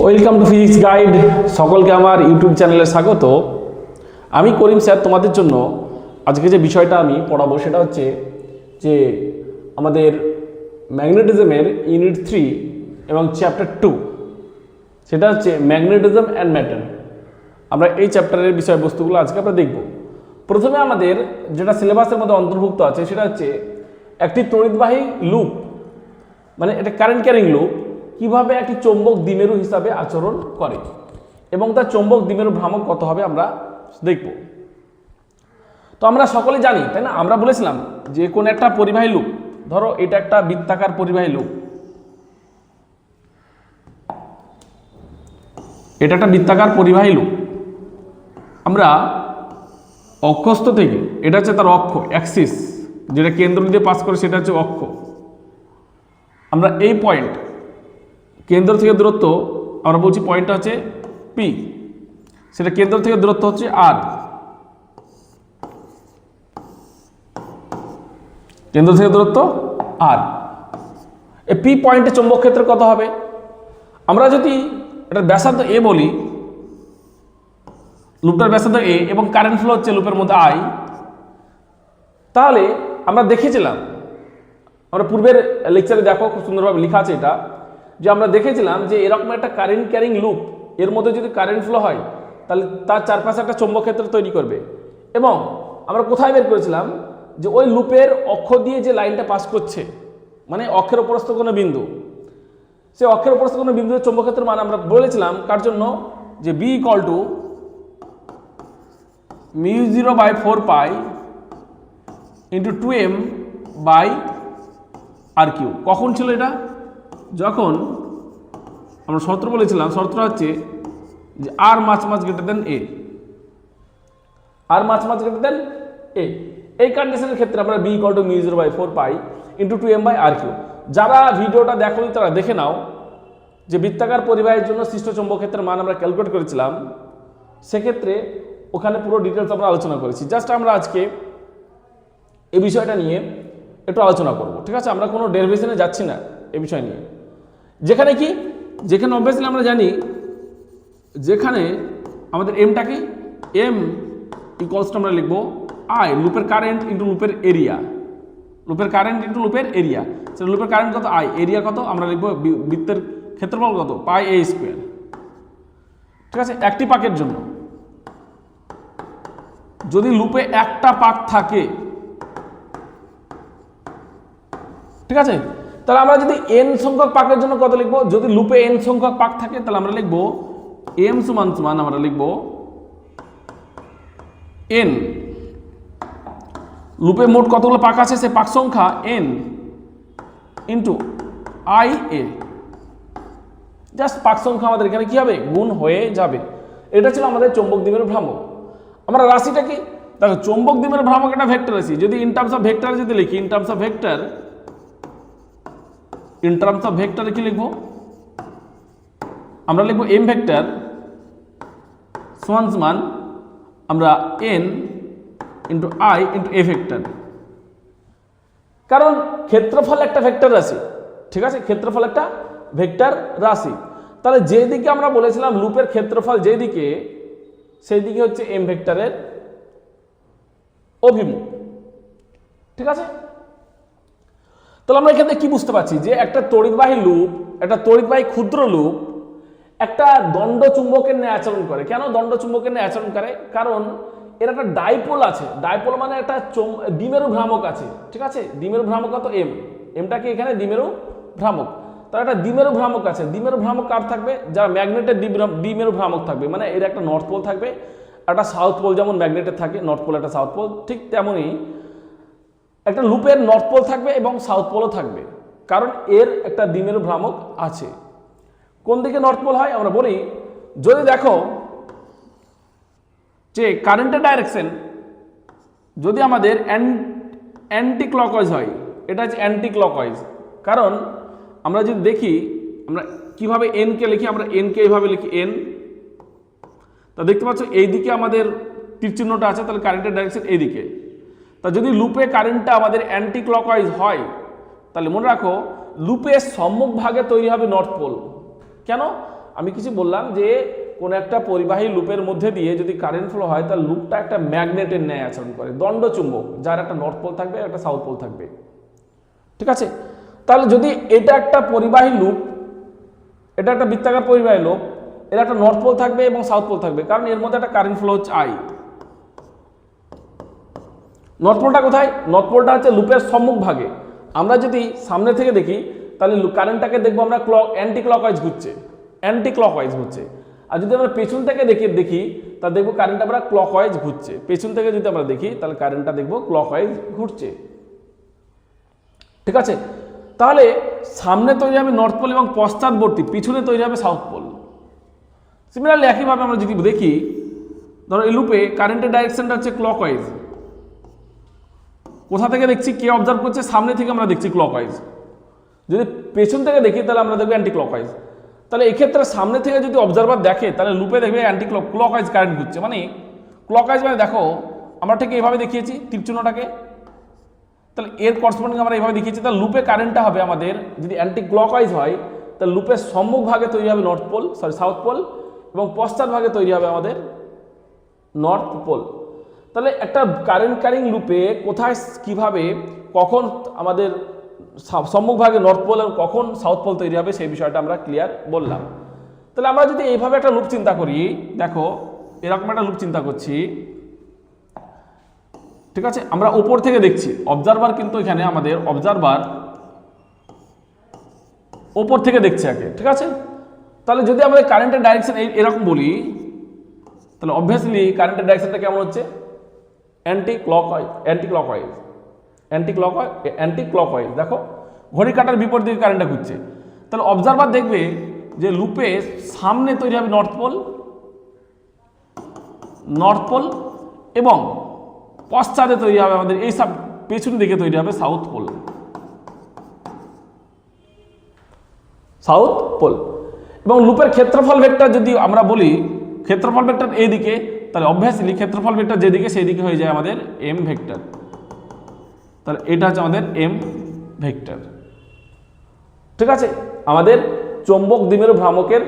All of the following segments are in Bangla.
Welcome to physics guide. সকলকে আমার ইউটিউব চ্যানেলে স্বাগত। আমি করিম স্যার তোমাদের জন্য আজকে যে বিষয়টা আমি পড়াবো সেটা হচ্ছে যে আমাদের ম্যাগনেটিজমের ইউনিট 3 এবং চ্যাপ্টার 2, সেটা হচ্ছে ম্যাগনেটিজম অ্যান্ড ম্যাটার। আমরা এই চ্যাপ্টারের বিষয়বস্তুগুলো আজকে আমরা দেখব। প্রথমে আমাদের যেটা সিলেবাসের মধ্যে অন্তর্ভুক্ত আছে সেটা হচ্ছে একটি তড়িৎবাহী লুপ, মানে এটা কারেন্ট ক্যারিং লুপ কিভাবে একটি চৌম্বক দ্বিমেরু হিসাবে আচরণ করে এবং তার চৌম্বক দ্বিমেরু ভ্রামক কত হবে আমরা দেখব। তো আমরা সকলে জানি, তাই না? আমরা বলেছিলাম যে কোন একটা পরিবাহী লুপ, ধরো এটা একটা বৃত্তাকার পরিবাহী লুপ, এটা একটা বৃত্তাকার পরিবাহী লুপ। আমরা অক্ষস্থ থেকে, এটা হচ্ছে তার অক্ষ, অ্যাক্সিস, যেটা কেন্দ্র দিয়ে পাস করে সেটা হচ্ছে অক্ষ। আমরা এই পয়েন্ট, কেন্দ্র থেকে দূরত্ব আমরা বলছি পয়েন্টটা হচ্ছে পি, সেটা কেন্দ্র থেকে দূরত্ব হচ্ছে আর, কেন্দ্র থেকে দূরত্ব আর। এই পি পয়েন্টে চৌম্বক ক্ষেত্র কত হবে? আমরা যদি এটা ব্যাসার্ধ এ বলি, লুপটার ব্যাসার্ধ এ এবং কারেন্ট ফ্লো হচ্ছে লুপের মধ্যে আই, তাহলে আমরা দেখেছিলাম, আমরা পূর্বের লেকচারে দেখো খুব সুন্দরভাবে লেখা আছে এটা, যে আমরা দেখেছিলাম যে এরকম একটা কারেন্ট ক্যারিং লুপ, এর মধ্যে যদি কারেন্ট ফ্লো হয় তাহলে তার চারপাশে একটা চৌম্বক ক্ষেত্র তৈরি করবে। এবং আমরা কোথায় বের করেছিলাম যে ওই লুপের অক্ষ দিয়ে যে লাইনটা পাস করছে, মানে অক্ষের উপরস্থ কোনো বিন্দু, সে অক্ষের উপরস্থ কোনো বিন্দুর চৌম্বক ক্ষেত্রের মান আমরা বলেছিলাম কার জন্য, যে B equal to μ0/4π into 2m by R Q. কখন ছিল এটা? যখন আমরা শর্ত বলেছিলাম, শর্তটা হচ্ছে যে আর মাছ গ্রেটার দেন এ, আর মাছ গ্রেটার দেন এ। এই কন্ডিশনের ক্ষেত্রে আমরা B equal to μ0/4π into 2m by R Q. যারা ভিডিওটা দেখোনি তারা দেখে নাও, যে বৃত্তাকার পরিবাহের জন্য সৃষ্ট চৌম্বক ক্ষেত্রের মান আমরা ক্যালকুলেট করেছিলাম, সেক্ষেত্রে ওখানে পুরো ডিটেলস আমরা আলোচনা করেছি। জাস্ট আমরা আজকে এই বিষয়টা নিয়ে একটু আলোচনা করব, ঠিক আছে? আমরা কোনো ডেরিভেশনে যাচ্ছি না এই বিষয় নিয়ে। যেখানে কি, যেখানে অবভিয়াসলি আমরা জানি, যেখানে আমাদের এমটা কি, এম ইকুয়ালস টু আমরা লিখবো আই, লুপের কারেন্ট ইন্টু লুপের এরিয়া, লুপের কারেন্ট ইন্টু লুপের এরিয়া। সেটা লুপের কারেন্ট কত, আই, এরিয়া কত, আমরা লিখবো বৃত্তের ক্ষেত্রফল কত, পাই এ স্কোয়ার, ঠিক আছে? একটি পাকের জন্য যদি লুপে একটা পাক থাকে, ঠিক আছে, তাহলে আমরা যদি এন সংখ্যক পাকের জন্য কত লিখবো, যদি লুপে এন সংখ্যক পাক থাকে তাহলে আমরা লিখবো এম সমান সমান আমরা লিখবো এন, লুপে মোট কতগুলো পাক আছে সে পাক সংখ্যা N into I A. Just পাক সংখ্যা আমাদের এখানে কি হবে, গুণ হয়ে যাবে। এটা ছিল আমাদের চৌম্বক দ্বিমেরু ভ্রামক। আমরা রাশিটা কি দেখো, চৌম্বক দ্বিমেরু ভ্রামক একটা ভেক্টর রাশি। যদি ইন টার্মস অফ ভেক্টর যদি লিখি, ইন টার্মস অফ ভেক্টর কি লিখবো, আমরা লিখবো এম ভেক্টর সমান আমরা N into I into A vector. কারণ ক্ষেত্রফল একটা ভেক্টর রাশি, ঠিক আছে? ক্ষেত্রফল একটা ভেক্টর রাশি। তাহলে যেদিকে আমরা বলেছিলাম লুপের ক্ষেত্রফল যেদিকে, সেই দিকে হচ্ছে এম ভেক্টরের অভিমুখ, ঠিক আছে? তাহলে আমরা এখানে কি বুঝতে পারছি, যে একটা তড়িৎবাহী লুপ, একটা তড়িৎবাহী ক্ষুদ্র লুপ একটা দণ্ড চুম্বকের ন্যায় আচরণ করে। কেন দণ্ড চুম্বকের ন্যায় আচরণ করে? কারণ এর একটা ডাইপোল আছে। ডাইপোল মানে একটা দ্বিমেরু ভ্রামক আছে, ঠিক আছে? দ্বিমেরু ভ্রামক কত, এম, এমটা কি এখানে দ্বিমেরু ভ্রামক। তার একটা দ্বিমেরু ভ্রামক আছে। দ্বিমেরু ভ্রামক কার থাকবে? যারা ম্যাগনেটের দ্বিমেরু ভ্রামক থাকবে, মানে এর একটা নর্থ পোল থাকবে, একটা সাউথ পোল। যেমন ম্যাগনেটের থাকে নর্থ পোল একটা সাউথ পোল, ঠিক তেমনই একটা লুপের নর্থ পোল থাকবে এবং সাউথ পোলও থাকবে, কারণ এর একটা দ্বিমেরু ভ্রামক আছে। কোন দিকে নর্থ পোল হয় আমরা বলি, যদি দেখো যে কারেন্টের ডাইরেকশন যদি আমাদের অ্যান্টি ক্লকওয়াইজ হয়, এটা হচ্ছে অ্যান্টি ক্লকওয়াইজ। কারণ আমরা যদি দেখি, আমরা কিভাবে এন কে লিখি, আমরা এন কে এইভাবে লিখি এন, তা দেখতে পাচ্ছ এইদিকে আমাদের তীর চিহ্নটা আছে, তাহলে কারেন্টের ডাইরেকশন এইদিকে। তা যদি লুপে কারেন্টটা আমাদের অ্যান্টি ক্লকওয়াইজ হয়, তাহলে মনে রাখো লুপের সম্মুখ ভাগে তৈরি হবে নর্থ পোল। কেন? আমি কিছু বললাম যে কোন একটা পরিবাহী লুপের মধ্যে দিয়ে যদি কারেন্ট ফ্লো হয় তার লুপটা একটা ম্যাগনেটের ন্যায় আচরণ করে, দণ্ডচুম্বক, যার একটা নর্থ পোল থাকবে একটা সাউথ পোল থাকবে। ঠিক আছে, তাহলে যদি এটা একটা পরিবাহী লুপ, এটা একটা বৃত্তাকার পরিবাহী লুপ, এর একটা নর্থ পোল থাকবে এবং সাউথ পোল থাকবে, কারণ এর মধ্যে একটা কারেন্ট ফ্লো হচ্ছে আই। নর্থ পোলটা কোথায়? নর্থ পোলটা হচ্ছে লুপের সম্মুখ ভাগে। আমরা যদি সামনে থেকে দেখি তাহলে কারেন্টটাকে দেখবো আমরা অ্যান্টি ক্লকওয়াইজ ঘুরছে, অ্যান্টি ক্লকওয়াইজ ঘুরছে। আর যদি আমরা পেছন থেকে দেখি তাহলে দেখবো কারেন্ট আমরা ক্লকওয়াইজ ঘুরছে। পেছন থেকে যদি আমরা দেখি তাহলে কারেন্টটা দেখবো ক্লকওয়াইজ ঘুরছে। ঠিক আছে, তাহলে সামনে তৈরি হবে নর্থ পোল এবং পশ্চাৎবর্তী পিছনে তৈরি হবে সাউথ পোল। সিমিলারলি একইভাবে আমরা যদি দেখি, ধরো এই লুপে কারেন্টের ডাইরেকশনটা হচ্ছে ক্লকওয়াইজ। কোথা থেকে দেখছি, কে অবজার্ভ করছে? সামনে থেকে আমরা দেখছি ক্লকওয়াইজ। যদি পেছন থেকে দেখি তাহলে আমরা দেখবো অ্যান্টি ক্লকওয়াইজ। তাহলে এক্ষেত্রে সামনে থেকে যদি অবজারভার দেখে তাহলে লুপে দেখবে অ্যান্টি ক্লকওয়াইজ কারেন্ট ঘুরছে। মানে ক্লকওয়াইজ মানে দেখো আমরা ঠিক এইভাবে দেখিয়েছি তীর চিহ্নটাকে, তাহলে এর করসপন্ডিং আমরা এইভাবে দেখিয়েছি। তাহলে লুপে কারেন্টটা হবে আমাদের যদি অ্যান্টি ক্লকওয়াইজ হয় তাহলে লুপের সম্মুখ ভাগে তৈরি হবে নর্থ পোল, সাউথ পোল, এবং পশ্চাৎ ভাগে তৈরি হবে আমাদের নর্থ পোল। তাহলে একটা কারেন্ট ক্যারিং লুপে কোথায়, কিভাবে, কখন আমাদের সম্মুখভাগে নর্থ পোল এবং কখন সাউথ পোল তৈরি হবে সেই বিষয়টা আমরা ক্লিয়ার বললাম। তাহলে আমরা যদি এইভাবে একটা লুপ চিন্তা করি, দেখো এরকম একটা লুপ চিন্তা করছি, ঠিক আছে, আমরা উপর থেকে দেখছি, অবজারভার কিন্তু এখানে আমাদের অবজারভার উপর থেকে দেখছে আগে। ঠিক আছে, তাহলে যদি আমাদের কারেন্টের ডাইরেকশন এরকম বলি তাহলে অবভিয়াসলি কারেন্টের ডাইরেকশনটা কেমন হচ্ছে? Anti clockwise. দেখো ঘড়ি কাটার বিপরীত দিকে কারেন্টটা ঘুরছে। তাহলে অবজারভার দেখবে যে লুপে সামনে তৈরি হবে নর্থ পোল এবং পশ্চাতে তৈরি হবে আমাদের এই সব পেছন দিকে তৈরি হবে সাউথ পোল। এবং লুপের ক্ষেত্রফল ভেক্টর যদি আমরা বলি, ক্ষেত্রফল ভেক্টর এইদিকে, তাহলে অবভিয়াসলি ক্ষেত্রফল ভেক্টর যেদিকে সেই দিকে হয়ে যায় আমাদের এম ভেক্টর। তাহলে এটা হচ্ছে আমাদের এম ভেক্টর। ঠিক আছে, আমাদের চৌম্বক দ্বিমেরু ভ্রামকের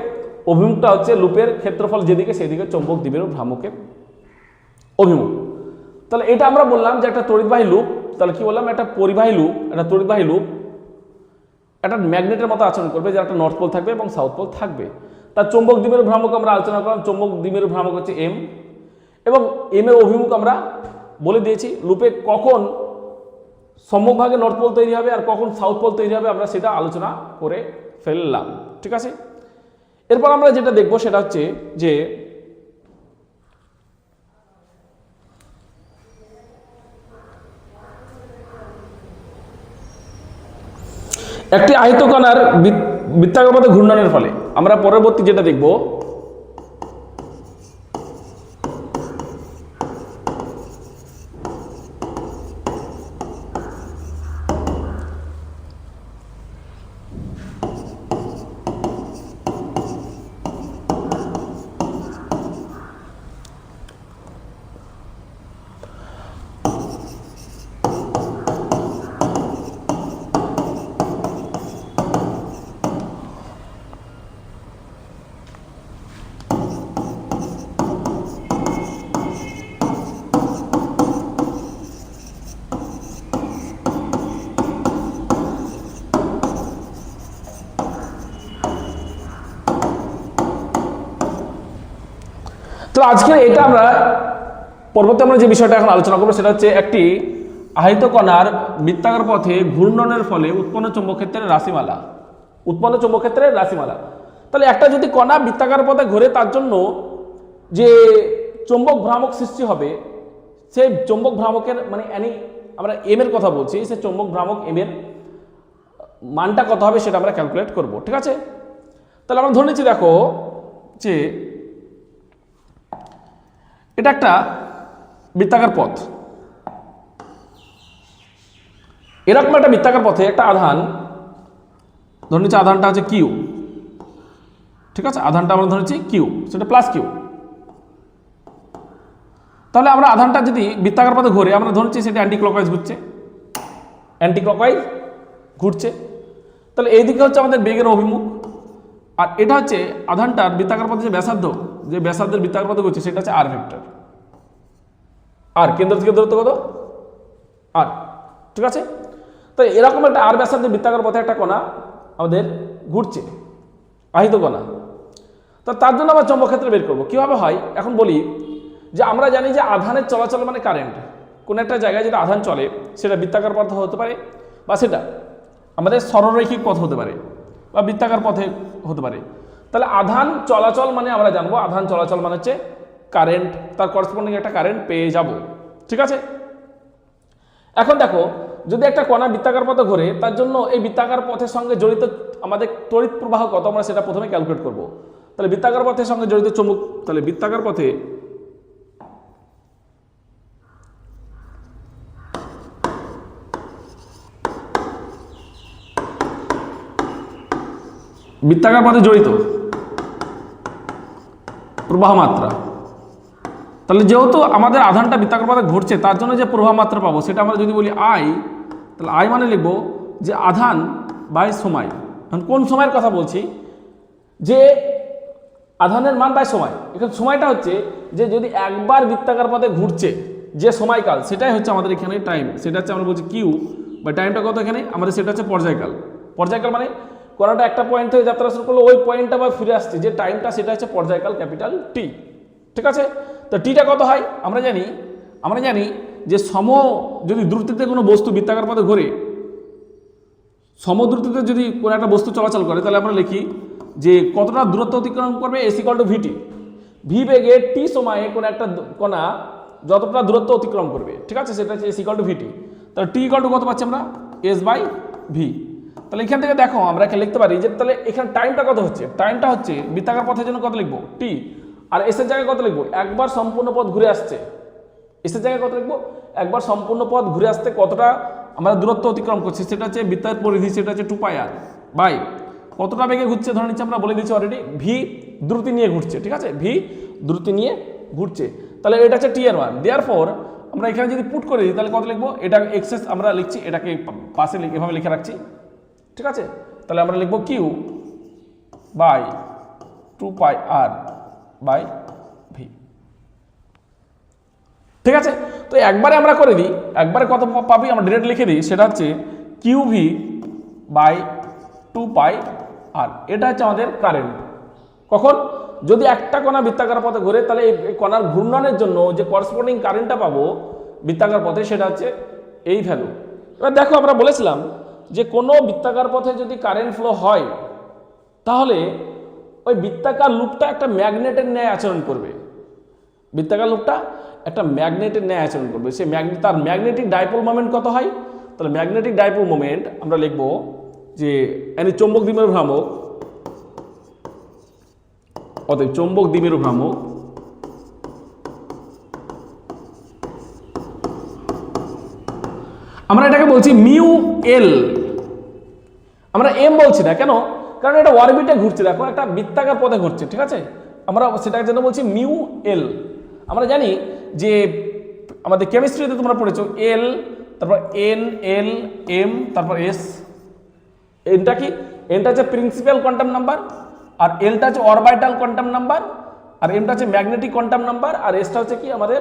অভিমুখটা হচ্ছে লুপের ক্ষেত্রফল যেদিকে সেদিকে চৌম্বক দ্বিমেরু ভ্রামকের অভিমুখ। তাহলে এটা আমরা বললাম যে একটা তড়িৎবাহী লুপ। তাহলে কি বললাম? একটা পরিবাহী লুপ, একটা তড়িৎবাহী লুপ একটা ম্যাগনেটের মতো আচরণ করবে, যার একটা নর্থ পোল থাকবে এবং সাউথ পোল থাকবে। তার চৌম্বক দ্বিমেরু ভ্রামক আমরা আলোচনা করলাম, চৌম্বক দ্বিমেরু ভ্রামক হচ্ছে এম, এবং এম এর অভিমুখ আমরা বলে দিয়েছি। লুপে কখন সম্মুখভাগে নর্থ পোল তৈরি হবে আর কখন সাউথ পোল তৈরি হবে আমরা সেটা আলোচনা করে ফেললাম। ঠিক আছে, এরপর আমরা যেটা দেখব সেটা হচ্ছে যে একটি আয়তকণার বৃত্তাকার পথে ঘূর্ণনের ফলে আমরা পরবর্তী যেটা দেখব তো আজকে এটা আমরা পরবর্তী আমরা যে বিষয়টা এখন আলোচনা করবো সেটা হচ্ছে একটি আহিত কণার বৃত্তাকার পথে ঘূর্ণনের ফলে উৎপন্ন চৌম্বক ক্ষেত্রের রাশিমালা। তাহলে একটা যদি কণা বৃত্তাকার পথে ঘুরে তার জন্য যে চৌম্বক ভ্রামক সৃষ্টি হবে সেই চৌম্বক ভ্রামকের মানে আমরা এম এর কথা বলছি, সেই চৌম্বক ভ্রামক এম এর মানটা কত হবে সেটা আমরা ক্যালকুলেট করব। ঠিক আছে, তাহলে আমরা ধরে নিচ্ছি দেখো যে এটা একটা বৃত্তাকার পথ, এরকম একটা বৃত্তাকার পথে একটা আধান ধরে নিচ্ছি, আধানটা হচ্ছে কিউ। ঠিক আছে, আধানটা আমরা ধরেছি কিউ, সেটা প্লাস কিউ। তাহলে আমরা আধানটা যদি বৃত্তাকার পথে ঘুরে আমরা ধরেছি সেটা অ্যান্টি ক্লকওয়াইজ ঘুরছে। তাহলে এইদিকে হচ্ছে আমাদের বেগের অভিমুখ আর এটা হচ্ছে আধানটার বৃত্তাকার পথে যে ব্যাসার্ধ, যে ব্যাসার্ধের বৃত্তাকার পথে ঘুরছে সেটা হচ্ছে আর ভেক্টর। আর কেন্দ্র থেকে দূরত্ব কত? আর। ঠিক আছে, তো এরকম একটা আর ব্যাসার্ধের বৃত্তাকার পথে একটা কণা আমাদের ঘুরছে, আহিত কণা। তো তার জন্য আমরা চৌম্বক ক্ষেত্র বের করবো কিভাবে হয়। এখন বলি যে আমরা জানি যে আধানের চলাচল মানে কারেন্ট। কোন একটা জায়গায় যেটা আধান চলে সেটা বৃত্তাকার পথ হতে পারে, বা সেটা আমাদের সরলরৈখিক পথ হতে পারে, বা বৃত্তাকার পথে হতে পারে। তাহলে আধান চলাচল মানে আমরা জানবো আধান চলাচল মানে হচ্ছে কারেন্ট, তার করসপন্ডিং একটা কারেন্ট পেয়ে যাব। ঠিক আছে, এখন দেখো যদি একটা কণা বৃত্তাকার পথে ঘোরে তার জন্য এই বৃত্তাকার পথের সঙ্গে জড়িত আমাদের তড়িৎ প্রবাহ কত আমরা সেটা প্রথমে ক্যালকুলেট করব। তাহলে বৃত্তাকার পথের সঙ্গে জড়িত চুম্বক, তাহলে বৃত্তাকার পথে জড়িত প্রবাহ মাত্রা, তাহলে যেহেতু আমাদের আধানটা বৃত্তাকার পথে ঘুরছে তার জন্য যে প্রবাহ মাত্রা পাবো সেটা আমরা যদি বলি আই, তাহলে আই মানে লিখবো যে আধান বাই সময়। এখন কোন সময়ের কথা বলছি, যে আধানের মান বাই সময়। এখানে সময়টা হচ্ছে যে যদি একবার বৃত্তাকার পথে ঘুরছে যে সময়কাল সেটাই হচ্ছে আমাদের এখানে টাইম, সেটা হচ্ছে আমরা বলছি কিউ, বা টাইমটা কত এখানে আমাদের সেটা হচ্ছে পর্যায়কাল। পর্যায়কাল মানে কণাটা একটা পয়েন্ট থেকে যাত্রা শুরু করলো ওই পয়েন্টটা আবার ফিরে আসছে যে টাইমটা সেটা হচ্ছে পর্যায়কাল ক্যাপিটাল টি। ঠিক আছে, তো টিটা কত হয় আমরা জানি যে যদি দ্রুতিতে কোনো বস্তু বৃত্তাকার পথে ঘোরে, সমদ্রুতিতে যদি কোনো একটা বস্তু চলাচল করে তাহলে আমরা লিখি যে কতটা দূরত্ব অতিক্রম করবে S equal to VT. V বেগে টি সময়ে কোনো একটা কণা যতটা দূরত্ব অতিক্রম করবে, ঠিক আছে, সেটা হচ্ছে এস ইকুয়াল টু ভিটি। তাহলে টি ইকুয়াল টু কত পাচ্ছি আমরা? S by V. তাহলে এখান থেকে দেখো আমরা এখানে লিখতে পারি যে তাহলে এখানে টাইমটা কত হচ্ছে, টাইমটা হচ্ছে বৃত্তাকার পথের জন্য কত লিখবো টি, আর এসের জায়গায় কত লিখবো একবার সম্পূর্ণ পথ ঘুরে আসছে, এসের জায়গায় কত লিখবো একবার সম্পূর্ণ পথ ঘুরে আসতে কতটা আমরা দূরত্ব অতিক্রম করছি সেটা হচ্ছে বৃত্তের পরিধি, সেটা হচ্ছে 2πr বাই কতটা বেগে ঘুরছে ধরে নিচ্ছে আমরা বলে দিচ্ছি অলরেডি ভি দ্রুতি নিয়ে ঘুরছে। ঠিক আছে, ভি দ্রুতি নিয়ে ঘুরছে, তাহলে এটা হচ্ছে টি এর মান। দেয়ার পর আমরা এখানে যদি পুট করে দিই তাহলে কত লিখবো, এটা এক্সেস আমরা লিখছি, এটাকে পাশে এভাবে লিখে রাখছি। ঠিক আছে, তাহলে আমরা লিখবো Q by 2πr by V. ঠিক আছে, তো একবারে আমরা করে দিই, একবারে কত পাবি আমরা ডিরেক্ট লিখে দিই, সেটা হচ্ছে কিউ ভি বাই 2πr। এটা হচ্ছে আমাদের কারেন্ট। কখন? যদি একটা কণা বৃত্তাকার পথে ঘুরে তাহলে এই কণার ঘূর্ণনের জন্য যে করসপন্ডিং কারেন্টটা পাবো বৃত্তাকার পথে সেটা হচ্ছে এই ভ্যালু। এবার দেখো আমরা বলেছিলাম যে কোনো বৃত্তাকার পথে যদি কারেন্ট ফ্লো হয় তাহলে ওই বৃত্তাকার লুপটা একটা ম্যাগনেটের ন্যায় আচরণ করবে। বৃত্তাকার লুপটা একটা ম্যাগনেটের ন্যায় আচরণ করবে। সে তার ম্যাগনেটিক ডাইপোল মোমেন্ট কত হয়? তাহলে ম্যাগনেটিক ডাইপোল মোমেন্ট আমরা লিখবো যে চৌম্বক দ্বিমেরু ভ্রামক, অতএব চৌম্বক দ্বিমেরু ভ্রামক আমরা এটাকে বলছি মিউ এল। আমরা এম বলছি না, কেন? কারণ এটা অরবিটে ঘুরছে, দেখো একটা বৃত্তাকার পথে ঘুরছে। ঠিক আছে, আমরা সেটার জন্য বলছি মিউ এল। আমরা জানি যে আমাদের কেমিস্ট্রিতে তোমরা পড়েছো এল, তারপর এন, এল, এম, তারপর এস। এনটা কি? এনটা হচ্ছে প্রিন্সিপাল কোয়ান্টাম নাম্বার, আর এলটা হচ্ছে অরবিটাল কোয়ান্টাম নাম্বার, আর এমটা হচ্ছে ম্যাগনেটিক কোয়ান্টাম নাম্বার, আর এসটা হচ্ছে কি আমাদের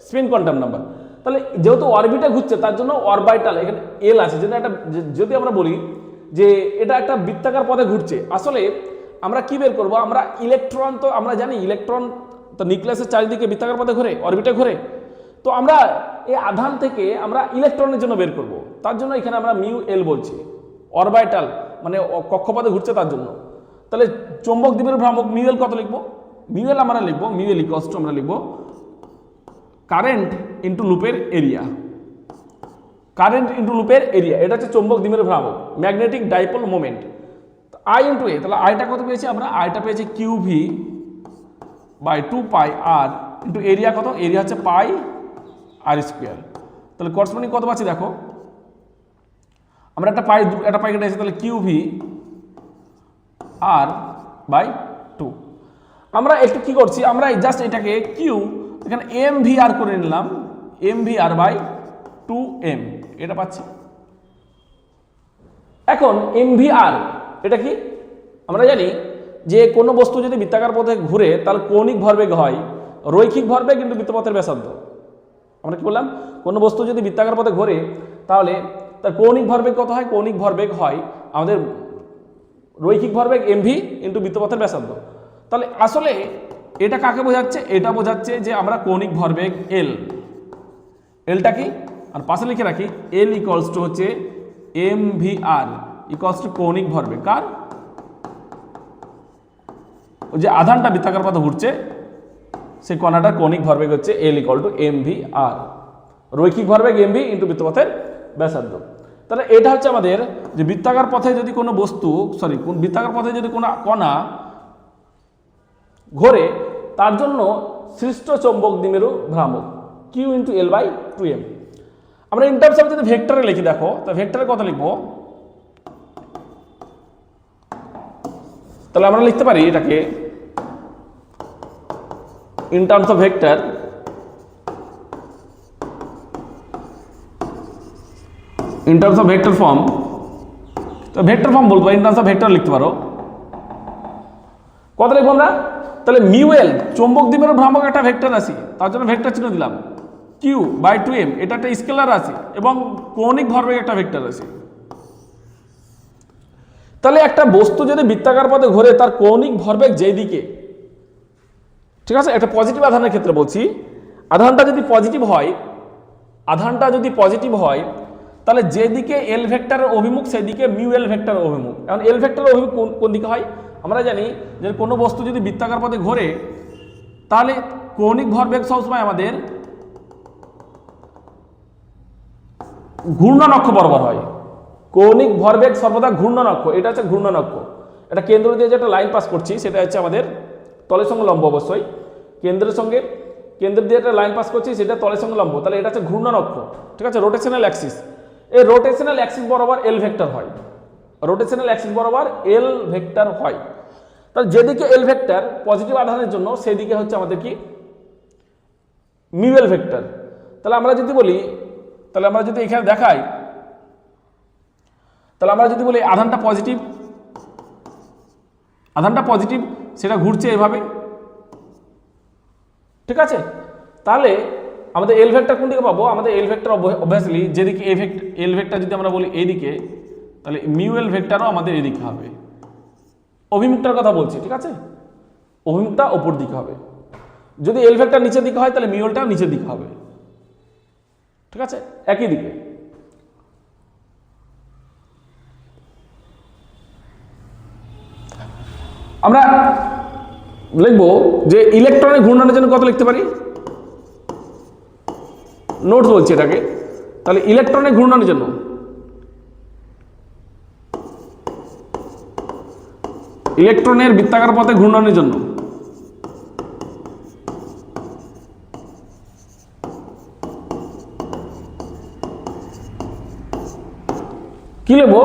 স্পিন কোয়ান্টাম নাম্বার। তাহলে যেহেতু অরবিটে ঘুরছে তার জন্য অরবিটাল এখানে এল আছে। যেটা একটা যদি আমরা বলি যে এটা একটা বৃত্তাকার পথে ঘুরছে, আসলে আমরা কি বের করব? আমরা ইলেকট্রন, তো আমরা জানি ইলেকট্রন তো নিউক্লিয়াসের চারিদিকে বৃত্তাকার পথে ঘোরে, অরবিটে ঘোরে। তো আমরা এই আধান থেকে আমরা ইলেকট্রনের জন্য বের করব, তার জন্য এখানে আমরা মিউ এল বলছি। অরবিটাল মানে কক্ষপথে ঘুরছে তার জন্য। তাহলে চৌম্বক দ্বিমেরু ভ্রামক মিউ এল কত লিখবো? মিউ এল আমরা লিখবো, মিউ এল ইকুয়ালস টু আমরা লিখবো কারেন্ট ইন্টু লুপের এরিয়া। কারেন্ট ইন্টু লুপের এরিয়া, এটা হচ্ছে চৌম্বক দ্বিমেরু ভ্রামক, magnetic dipole moment. I into A, তাহলে আইটা কত পেয়েছি আমরা? আইটা পেয়েছি Q V by 2πr into area কত? এরিয়া হচ্ছে পাই আর স্কোয়ার। তাহলে করসপন্ডিং কত পাচ্ছি দেখো, আমরা একটা পাই কেটে এসেছি, তাহলে কিউ ভি আর বাই 2। আমরা একটু কি করছি, আমরা জাস্ট এটাকে কিউ এখানে এম ভি আর করে নিলাম, M V R by 2m, এটা পাচ্ছি। এখন এম ভি আর এটা কি? আমরা জানি যে কোনো বস্তু যদি বৃত্তাকার পথে ঘুরে তাহলে কৌণিক ভরবেগ হয় রৈখিক ভরবেগ কিন্তু বৃত্তপথের ব্যাসার্ধ। আমরা কি বললাম, কোনো বস্তু যদি বৃত্তাকার পথে ঘোরে তাহলে তার কৌণিক ভরবেগ কত হয়? কৌণিক ভরবেগ হয় আমাদের রৈখিক ভরবেগ mv ইন্টু বৃত্তপথের ব্যাসার্ধ। তাহলে আসলে এটা কাকে বোঝাচ্ছে? এটা বোঝাচ্ছে যে আমরা কৌণিক ভরবেগ এল, এলটা কি আর পাশে লিখে রাখি এল ইকুয়ালস টু হচ্ছে mvr ইকুয়ালস টু কৌণিক ভরবেগ কার? ওই যে আধানটা বৃত্তাকার পথে ঘুরছে সেই কণাটার কৌণিক ভরবেগ হচ্ছে এল ইকুয়াল টু mvr, রৈখিক ভরবেগ mv ইন্টু বৃত্তপথের ব্যাসার্ধ। তাহলে এটা হচ্ছে আমাদের যে বৃত্তাকার পথে যদি কোনো বস্তু বৃত্তাকার পথে যদি কোনো কণা ঘোরে তার জন্য সৃষ্ট চৌম্বক দ্বিমেরু ভ্রামক Q into L by 2m। আমরা ইন টার্মস অফ যদি ভেক্টরে লিখি, দেখো তা ভেক্টরে কত লিখবো? তাহলে আমরা লিখতে পারি এটাকে in terms of vector form, তো ভেক্টর ফর্ম বলবো, in terms of vector লিখতে পারো। কত লিখবো আমরা? তাহলে মিউএল চৌম্বক দ্বিমেরু ভ্রামক একটা ভেক্টর রাশি, তার জন্য ভেক্টর চিহ্ন দিলাম। কিউ বাই 2m এটা একটা স্কেলার রাশি এবং কৌণিক ভরবেগ একটা ভেক্টর রাশি। তাহলে একটা বস্তু যদি বৃত্তাকার পথে ঘোরে তার কৌণিক ভরবেগ যেই দিকে, ঠিক আছে, একটা পজিটিভ আধানের ক্ষেত্রে বলছি, আধানটা যদি পজিটিভ হয় তাহলে যেদিকে এল ভেক্টরের অভিমুখ সেদিকে মিউ এল ভেক্টরের অভিমুখ। এখন এল ভেক্টরের অভিমুখ কোন দিকে হয়? আমরা জানি যে কোনো বস্তু যদি বৃত্তাকার পথে ঘোরে তাহলে কৌণিক ভরবেগ সবসময় আমাদের ঘূর্ণন অক্ষ বরাবর হয়। কৌণিক ভরবেগ সর্বদা ঘূর্ণন অক্ষ, এটা হচ্ছে ঘূর্ণন অক্ষ। এটা কেন্দ্র দিয়ে যেটা লাইন পাস করছি সেটা হচ্ছে আমাদের তলের সঙ্গে লম্ব, অবশ্যই কেন্দ্র দিয়ে একটা লাইন পাস করছি সেটা তলের সঙ্গে লম্ব, তাহলে এটা হচ্ছে ঘূর্ণন অক্ষ, ঠিক আছে, রোটেশনাল অ্যাক্সিস। এই রোটেশনাল অ্যাক্সিস বরাবর এল ভেক্টর হয়, তাহলে যেদিকে এল ভেক্টর পজিটিভ আধানের জন্য সেদিকে হচ্ছে আমাদের কি মিউএল ভেক্টর। তাহলে আমরা যদি বলি, তাহলে আমরা যদি এখানে দেখাই, তাহলে আমরা যদি বলি আধানটা পজিটিভ সেটা ঘুরছে এভাবে, ঠিক আছে। তাহলে আমাদের এল ভেক্টর কোন দিকে পাবো? আমাদের এল ভেক্টর অবভিয়াসলি যেদিকে এল ভেক্টর যদি আমরা বলি এইদিকে, তাহলে মিউএল ভেক্টরও আমাদের এদিকে হবে। অভিমুখটার কথা বলছি, ঠিক আছে, অভিমুখটা ওপর দিকে হবে। যদি এল ভেক্টর নিচের দিকে হয় তাহলে মিউএলটাও নিচের দিকে হবে, ঠিক আছে, একই দিকে। আমরা লিখবো যে ইলেকট্রনের ঘূর্ণনের জন্য কত লিখতে পারি? নোটস বলছি এটাকে। তাহলে ইলেকট্রনের ঘূর্ণনের জন্য ইলেকট্রনের বৃত্তাকার পথে ঘূর্ণনের জন্য কি লিখবো?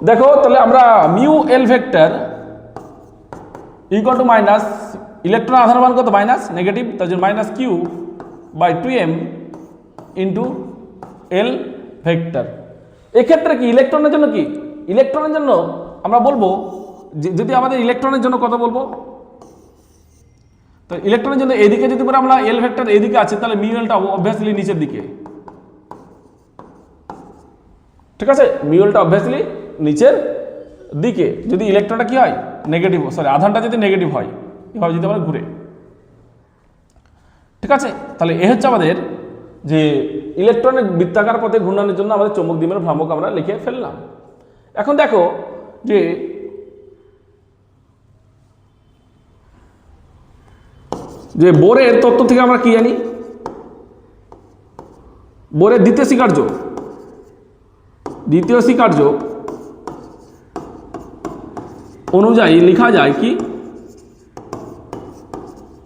দেখো তাহলে আমরা mu L vector equal to minus electron আধান মান কত? মাইনাস নেগেটিভ, তার জন্য minus Q by 2m into L vector. এক্ষেত্রে কি ইলেকট্রনের জন্য কি? ইলেকট্রনের জন্য আমরা বলবো যদি আমাদের ইলেকট্রনের জন্য কত বলবো, তো ইলেকট্রনের জন্য এদিকে যদি আমরা এল ভেক্টর এদিকে আছে তাহলে মিউএলটা অবভিয়াসলি নিচের দিকে, ঠিক আছে, মিউএলটা অবভিয়াসলি নিচের দিকে যদি ইলেকট্রনটা কি হয় নেগেটিভ, আধানটা যদি নেগেটিভ হয় এভাবে যদি আমরা ঘুরে, ঠিক আছে। তাহলে এ হচ্ছে আমাদের যে ইলেকট্রনের বৃত্তাকার পথে ঘূর্ণনের জন্য আমাদের চৌম্বক দ্বিমেরু ভ্রামক আমরা লিখে ফেললাম। এখন দেখো যে বোরের তত্ত্ব থেকে আমরা কি জানি? বোরের দ্বিতীয় স্বীকার্য অনুযায়ী লেখা যায় কি?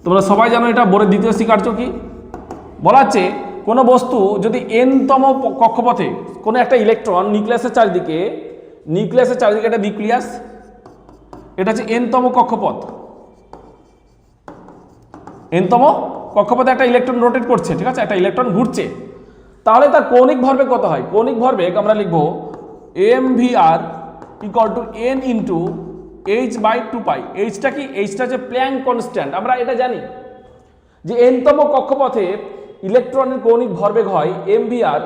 তোমরা সবাই জানো এটা বোরের দ্বিতীয় স্বীকার্য কি বলা হচ্ছে, কোনো বস্তু যদি n-তম কক্ষপথে কোনো একটা ইলেকট্রন নিউক্লিয়াসের চারিদিকে একটা নিউক্লিয়াস, এটা হচ্ছে n-তম কক্ষপথ, n-তম কক্ষপথে একটা ইলেকট্রন রোটেট করছে, ঠিক আছে, একটা ইলেকট্রন ঘুরছে, তাহলে তার কৌণিক ভরবেগ কত হয়? কৌণিক ভরবেগ আমরা লিখবো mvr equal to n into h/2π। এইচটা কি? এইচটা হচ্ছে প্ল্যাঙ্ক কনস্ট্যান্ট। আমরা এটা জানি যে nতম কক্ষপথে ইলেকট্রনের কৌণিক ভরবেগ হয় mvr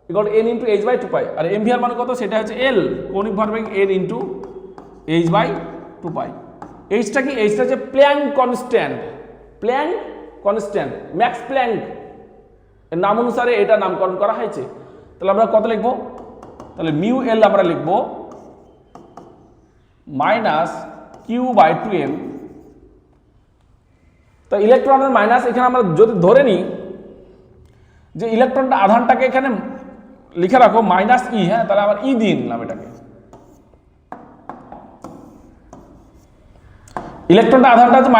= n × h/2π। আর mvr মানে কত? সেটা হচ্ছে l, কৌণিক ভরবেগ n × h/2π। এইচটা কি? এইচটা হচ্ছে Planck constant. Planck constant, Max Planck এর নাম অনুসারে এটা নামকরণ করা হয়েছে। তাহলে আমরা কত লিখব? তাহলে মিউ এল আমরা লিখব -q/2m। তো ইলেকট্রনের মাইনাস, এখানে আমরা যদি ধরে নিই যে ইলেকট্রনটা আধানটাকে এখানে লিখে রাখো -e, হ্যাঁ, তাহলে আবার ই দিয়ে নিলাম এটাকে। ইলেকট্রনটা আধানটা হচ্ছে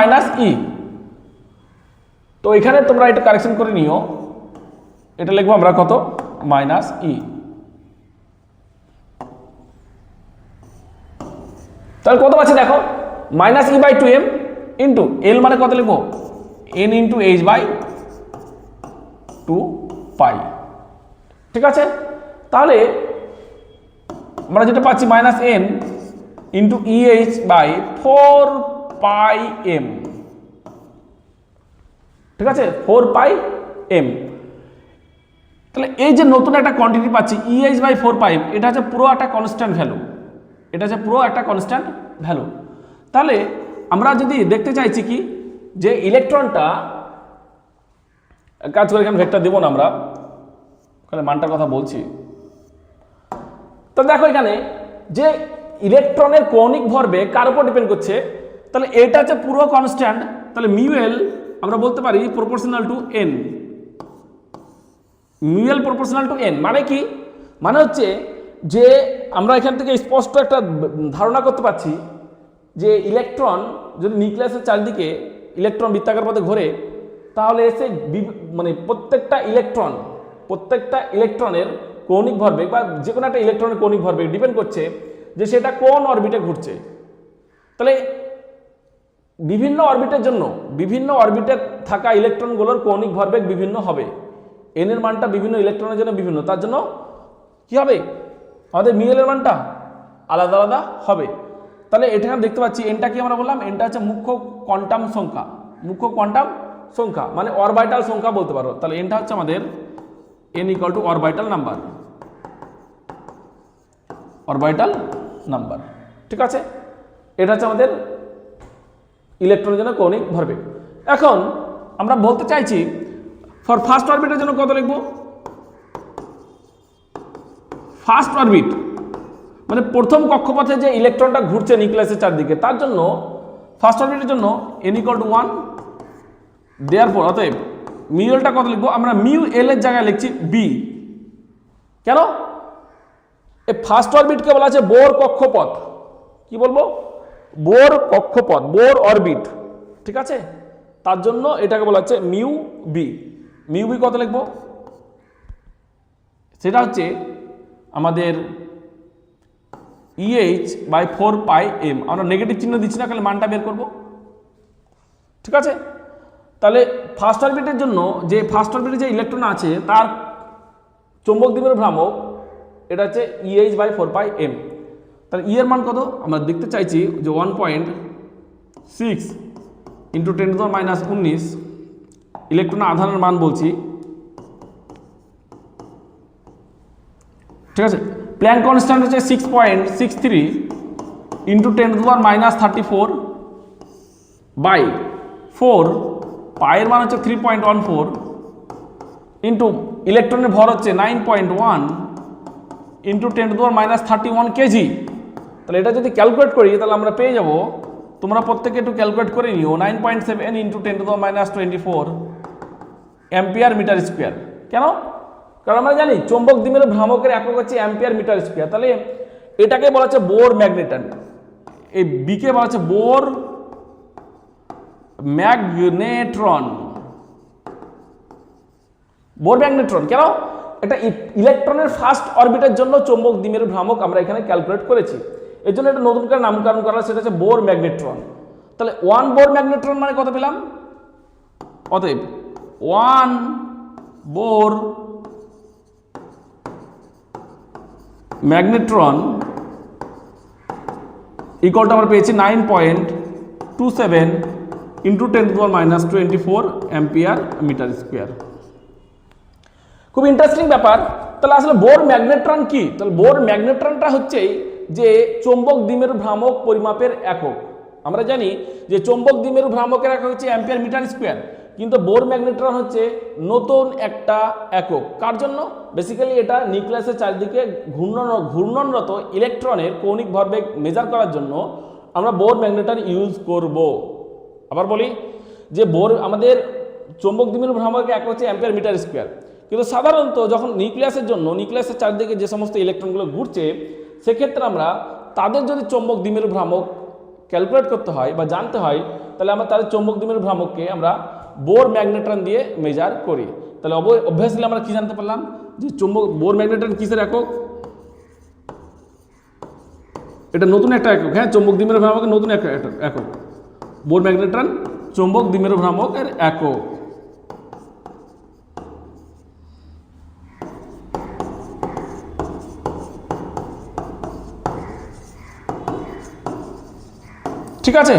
-e, তো এখানে তোমরা এটা কারেকশন করে নিও। এটা লিখবো আমরা কত? -e। তাহলে কত পাচ্ছি দেখো? -e/2m ইন্টু এল মানে কত লিখবো? n × h/2π। ঠিক আছে? তাহলে আমরা যেটা পাচ্ছি -n × EH/4πm। ঠিক আছে? 4πm। তাহলে এই যে নতুন একটা কোয়ান্টিটি পাচ্ছি EH/4πm, এটা হচ্ছে পুরো একটা কনস্ট্যান্ট ভ্যালু। এটা হচ্ছে পুরো একটা কনস্ট্যান্ট ভ্যালু। তাহলে আমরা যদি দেখতে চাইছি কি যে ইলেকট্রনটা, কাজ করে এখানে ভেক্টর দেবো না আমরা, ওখানে মানটার কথা বলছি। তো দেখো এখানে যে ইলেকট্রনের কৌণিক ভরবেগ কার উপর ডিপেন্ড করছে, তাহলে এটা হচ্ছে পুরো কনস্ট্যান্ট। তাহলে মিউএল আমরা বলতে পারি proportional to n। Mu L proportional to n মানে কি? মানে হচ্ছে যে আমরা এখান থেকে স্পষ্ট একটা ধারণা করতে পারছি যে ইলেকট্রন যদি নিউক্লিয়াসের চারদিকে ইলেকট্রন বৃত্তাকার পথে ঘোরে, তাহলে এসে মানে প্রত্যেকটা ইলেকট্রনের কৌণিক ভরবেগ বা যে কোনো একটা ইলেকট্রনের কৌণিক ভরবেগ ডিপেন্ড করছে যে সেটা কোন অরবিটে ঘুরছে। তাহলে বিভিন্ন অরবিটের জন্য, বিভিন্ন অরবিটে থাকা ইলেকট্রনগুলোর কৌণিক ভরবেগ বিভিন্ন হবে। n এর মানটা বিভিন্ন ইলেকট্রনের জন্য বিভিন্ন, তার জন্য কি হবে? আমাদের মিউএল এর মানটা আলাদা আলাদা হবে। তাহলে এখানে দেখতে পাচ্ছি এনটা কি আমরা বললাম? এনটা হচ্ছে মুখ্য কোয়ান্টাম সংখ্যা। মুখ্য কোয়ান্টাম সংখ্যা মানে অরবিটাল সংখ্যা বলতে পারো। তাহলে এনটা হচ্ছে আমাদের n = orbital number. Orbital number. ঠিক আছে? এটা হচ্ছে আমাদের ইলেকট্রনের জন্য কৌণিক ভরবেগ। এখন আমরা বলতে চাইছি ফর ফার্স্ট অরবিটের জন্য কত লিখব? ফার্স্ট অরবিট মানে প্রথম কক্ষপথে যে ইলেকট্রনটা ঘুরছে নিউক্লিয়াসের চারদিকে, তার জন্য ফার্স্ট অরবিটের জন্য n = 1। দেয়ারপর অতএব মিউএলটা কত লিখবো? আমরা মিউএল এর জায়গায় লিখছি b। কেন? এই ফার্স্ট অরবিটকে বলা আছে বোর কক্ষপথ। কি বলবো? বোর কক্ষপথ, বোর অরবিট। ঠিক আছে? তার জন্য এটাকে বলা হচ্ছে মিউ বি। মিউ বি কত লিখবো? সেটা হচ্ছে আমাদের EH/4πm। আমরা নেগেটিভ চিহ্ন দিচ্ছি না, তাহলে মানটা বের করব। ঠিক আছে? তাহলে ফার্স্ট অরবিটের জন্য যে ফার্স্ট অরবিটে যে ইলেকট্রন আছে তার চৌম্বক দ্বিমেরু ভ্রামক এটা হচ্ছে EH/4πm। তাহলে ই এর মান কত? আমরা দেখতে চাইছি যে 1.6 × 10⁻⁻19 ইলেকট্রনের আধানের মান বলছি। ঠিক আছে? প্ল্যাঙ্ক কনস্ট্যান্ট হচ্ছে 6.63 × 10⁻34/4। পায়ের মান হচ্ছে 3.14 ইন্টু ইলেকট্রনের ভর হচ্ছে 9.1 × 10⁻31 কেজি। তাহলে এটা যদি ক্যালকুলেট করি তাহলে আমরা পেয়ে যাব, তোমরা প্রত্যেকে একটু ক্যালকুলেট করে নিও, 9.7 × 10⁻24 অ্যাম্পিয়ার মিটার স্কোয়ার। কেন? কারণ আমরা জানি চৌম্বক দ্বিমেরু ভ্রামকের একক হচ্ছে অ্যাম্পিয়ার মিটার স্কোয়ার। তাহলে এটাকে বলা হচ্ছে বোর ম্যাগনেটন, এই বিকে বলা হচ্ছে বোর ম্যাগনেট্রন। বোর ম্যাগনেট্রন কেন? এটা ইলেকট্রনের ফার্স্ট অরবিটের জন্য চৌম্বক দ্বিমেরু ভ্রামক আমরা এখানে ক্যালকুলেট করেছি। এর জন্য এটা নতুন করে নামকরণ করা, সেটা হচ্ছে বোর ম্যাগনেট্রন। তাহলে 1 বোর ম্যাগনেট্রন মানে কত পেলাম? অতএব 1 বোর ম্যাগনেট্রন ইকুয়ালটা আমরা পেয়েছি 9.27 ইন্টু 10⁻24 অ্যাম্পিয়ার মিটার স্কোয়ার। খুব ইন্টারেস্টিং ব্যাপার। তাহলে আসলে বোর ম্যাগনেট্রন কি? তাহলে বোর ম্যাগনেট্রনটা হচ্ছে যে চৌম্বক দ্বিমেরু ভ্রামক পরিমাপের একক। আমরা জানি যে চৌম্বক দ্বিমেরু ভ্রামকের একক হচ্ছে অ্যাম্পিয়ার মিটার স্কোয়ার, কিন্তু বোর ম্যাগনেট্রন হচ্ছে নতুন একটা একক। কার জন্য? বেসিক্যালি এটা নিউক্লিয়াসের চারিদিকে ঘূর্ণনরত ইলেকট্রনের কৌণিক ভরবেগ মেজার করার জন্য আমরা বোর ম্যাগনেট্রন ইউজ করব। আবার বলি যে বোর আমাদের চৌম্বক দ্বিমেরু ভ্রামকের একক হচ্ছে অ্যাম্পিয়ার মিটার স্কোয়ার, কিন্তু সাধারণত যখন নিউক্লিয়াসের জন্য নিউক্লিয়াসের চারিদিকে যে সমস্ত ইলেকট্রনগুলো ঘুরছে সেক্ষেত্রে আমরা তাদের যদি চৌম্বক দ্বিমেরু ভ্রামক ক্যালকুলেট করতে হয় বা জানতে হয়, তাহলে আমরা তাদের চৌম্বক দ্বিমেরু ভ্রামককে আমরা বোর ম্যাগনেট্রন দিয়ে মেজার করি। তাহলে অবভিয়াসলি আমরা কি জানতে পারলাম যে বোর ম্যাগনেট্রন কিসের একক? এটা নতুন একটা একক। হ্যাঁ, চৌম্বক দ্বিমেরু ভ্রামকের নতুন একটা একক। বোর ম্যাগনেট্রন চৌম্বক দ্বিমেরু ভ্রামকের একক। ঠিক আছে,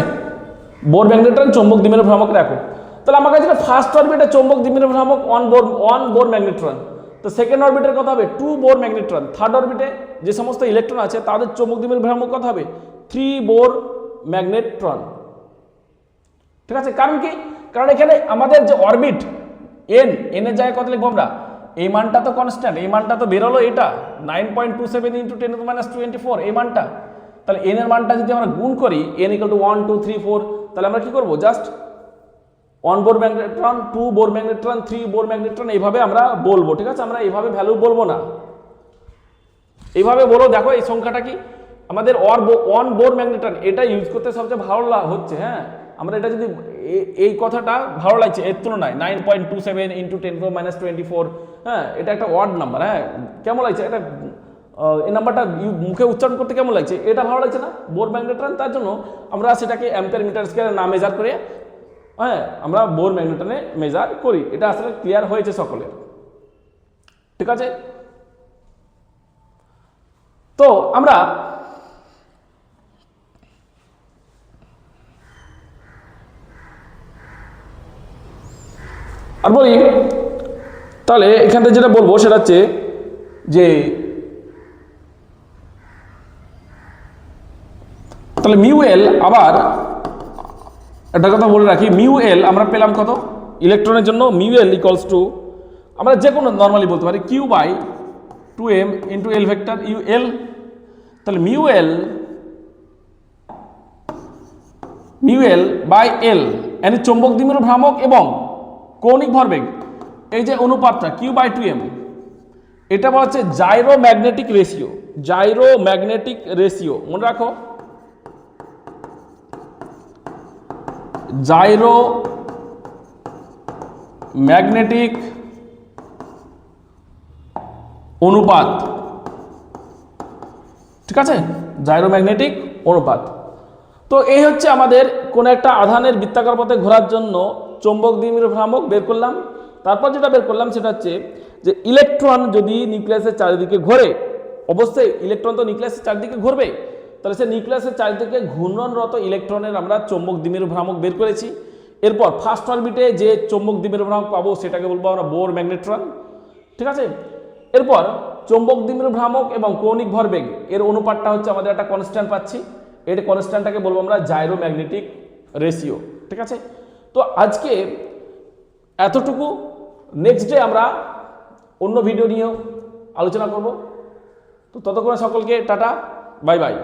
বোর ম্যাগনেট্রন চৌম্বক দ্বিমেরু ভ্রামকের একক। তাহলে আমার কাছে ফার্স্ট অরবিটে চৌম্বক দ্বিমেরু ভ্রামক ওয়ান বোর ম্যাগনেট্রন, তো সেকেন্ড অরবিটের কথা হবে 2 বোর ম্যাগনেট্রন, থার্ড অরবিটে যে সমস্ত ইলেকট্রন আছে তাদের চৌম্বক দ্বিমেরু ভ্রামক কথা হবে 3 বোর ম্যাগনেট্রন। ঠিক আছে, কারণ কি? কারণ এখানে আমাদের যে অরবিট এন এর জায়গায় কত লিখবো আমরা? এই মানটা তো কনস্ট্যান্ট, এই মানটা তো বেরোলো, এটা 9.27 ইন্টু 10⁻24 এই মানটা। তাহলে এন এর মানটা যদি আমরা গুণ করি n = 1 2 3 4, তাহলে আমরা কি করব? জাস্ট 1 বোর ম্যাগনেট্রন, 2 বোর ম্যাগনেট্রন, 3 বোর ম্যাগনেট্রন এইভাবে আমরা বলবো। ঠিক আছে, আমরা এইভাবে ভ্যালু বলবো না, এইভাবে বলো। দেখো এই সংখ্যাটা কি আমাদের 1 বোর ম্যাগনেট্রন, এটা ইউজ করতে সবচেয়ে ভালো হচ্ছে। হ্যাঁ, আমরা এটা যদি এই কথাটা ভালো লাগছে এর তুলনায় 9.27 ইন্টু 10⁻24, হ্যাঁ এটা একটা ওয়ার্ড নাম্বার। হ্যাঁ, কেমন লাগছে এটা? এই নাম্বারটা মুখে উচ্চারণ করতে কেমন লাগছে? এটা ভালো লাগছে না? বোর ম্যাগনেট্রন, তার জন্য আমরা সেটাকে অ্যাম্পিয়ার মিটার স্কয়ারে না মেজার করে হ্যাঁ আমরা বোর ম্যাগনেট্রনে মেজার করি। এটা আসলে ক্লিয়ার হয়েছে সকলের? ঠিক আছে, তো আমরা আর বলি, তাহলে এখান থেকে যেটা বলবো সেটা হচ্ছে যে তাহলে মিউ এল, আবার একটা কথা বলে রাখি, মিউ এল আমরা পেলাম কত ইলেকট্রনের জন্য? মিউ এল ইকুয়ালস টু, আমরা যে কোনো নর্মালি বলতে পারি Q/2m into L vector U L. তাহলে মিউ এল বাই এল এর চৌম্বক দ্বিমেরু ভ্রামক এবং কৌণিক ভরবেগ, এই যে অনুপাতটা Q/2m, এটা বলা হচ্ছে জাইরোম্যাগনেটিক রেশিও। জাইরোম্যাগনেটিক রেশিও মনে রাখো, জাইরোম্যাগনেটিক অনুপাত। ঠিক আছে, জাইরোম্যাগনেটিক অনুপাত। তো এই হচ্ছে আমাদের কোন একটা আধানের বৃত্তাকার পথে ঘোরার জন্য চৌম্বক দ্বিমেরু ভ্রামক বের করলাম। তারপর যেটা বের করলাম সেটা হচ্ছে যে ইলেকট্রন যদি নিউক্লিয়াসের চারিদিকে ঘোরে, অবশ্যই ইলেকট্রন তো নিউক্লিয়াসের চারিদিকে ঘুরবে, তাহলে সে নিউক্লিয়াসের চারিদিকে ঘূর্ণনরত ইলেকট্রনের আমরা চৌম্বক দ্বিমেরু ভ্রামক বের করেছি। এরপর ফার্স্ট অরবিটে যে চৌম্বক দ্বিমেরু ভ্রামক পাবো সেটাকে বলবো আমরা বোর ম্যাগনেট্রন। ঠিক আছে, এরপর চৌম্বক দ্বিমেরু ভ্রামক এবং কৌণিক ভরবেগ এর অনুপাতটা হচ্ছে আমাদের একটা কনস্ট্যান্ট পাচ্ছি, এর কনস্ট্যান্টটাকে বলবো আমরা জাইরোম্যাগনেটিক রেশিও। ঠিক আছে, তো আজকে এতটুকু। নেক্সট ডে আমরা অন্য ভিডিও নিয়েও আলোচনা করব। তো ততক্ষণে সকলকে টাটা, বাই বাই।